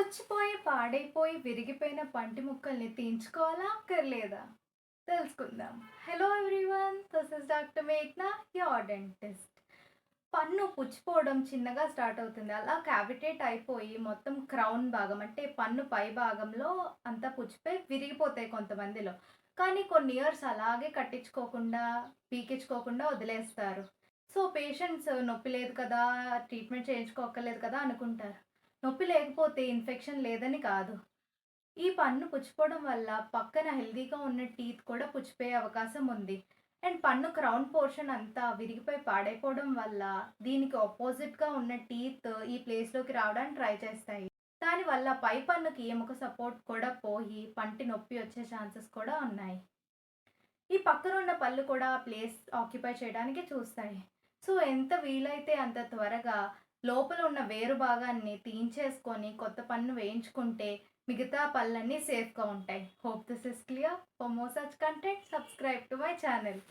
పుచ్చిపోయి, పాడైపోయి, విరిగిపోయిన పంటి ముక్కల్ని తీయించుకోవాలా? అక్కర్లేదా? తెలుసుకుందాం. Hello everyone. This is doctor మేఘ్నా, యువర్ డెంటిస్ట్. పన్ను పుచ్చిపోవడం చిన్నగా స్టార్ట్ అవుతుంది. అలా క్యావిటేట్ అయిపోయి మొత్తం క్రౌన్ భాగం అంటే పన్ను పై భాగంలో అంతా పుచ్చిపోయి విరిగిపోతాయి కొంతమందిలో. కానీ కొన్ని ఇయర్స్ అలాగే కట్టించుకోకుండా, పీకించుకోకుండా వదిలేస్తారు. సో, పేషెంట్స్ నొప్పి లేదు కదా! ట్రీట్మెంట్ చేయించుకోక్కర్లేదు కదా! అనుకుంటారు. నొప్పి లేకపోతే ఇన్ఫెక్షన్ లేదని కాదు. ఈ పన్ను పుచ్చిపోవడం వల్ల పక్కన హెల్తీగా ఉన్న టీత్ కూడా పుచ్చిపోయే అవకాశం ఉంది. అండ్ పన్ను క్రౌన్ పోర్షన్ అంతా విరిగిపోయి పాడైపోవడం వల్ల దీనికి అపోజిట్‌గా ఉన్న టీత్ ఈ ప్లేస్‌లోకి రావడానికి ట్రై చేస్తాయి. దానివల్ల పై పన్నుకి ఎముక సపోర్ట్ కూడా పోయి పంటి నొప్పి వచ్చే ఛాన్సెస్ కూడా ఉన్నాయి. ఈ పక్కనున్న పళ్ళు కూడా ఆ ప్లేస్ ఆక్యుపై చేయడానికి చూస్తాయి. సో, ఎంత వీలైతే అంత త్వరగా లోపల ఉన్న వేరు భాగాన్ని తీయించేసుకొని కొత్త పన్ను వేయించుకుంటే మిగతా పళ్ళన్నీ సేఫ్‌గా ఉంటాయి. Hope this is clear. For more such content subscribe to my channel.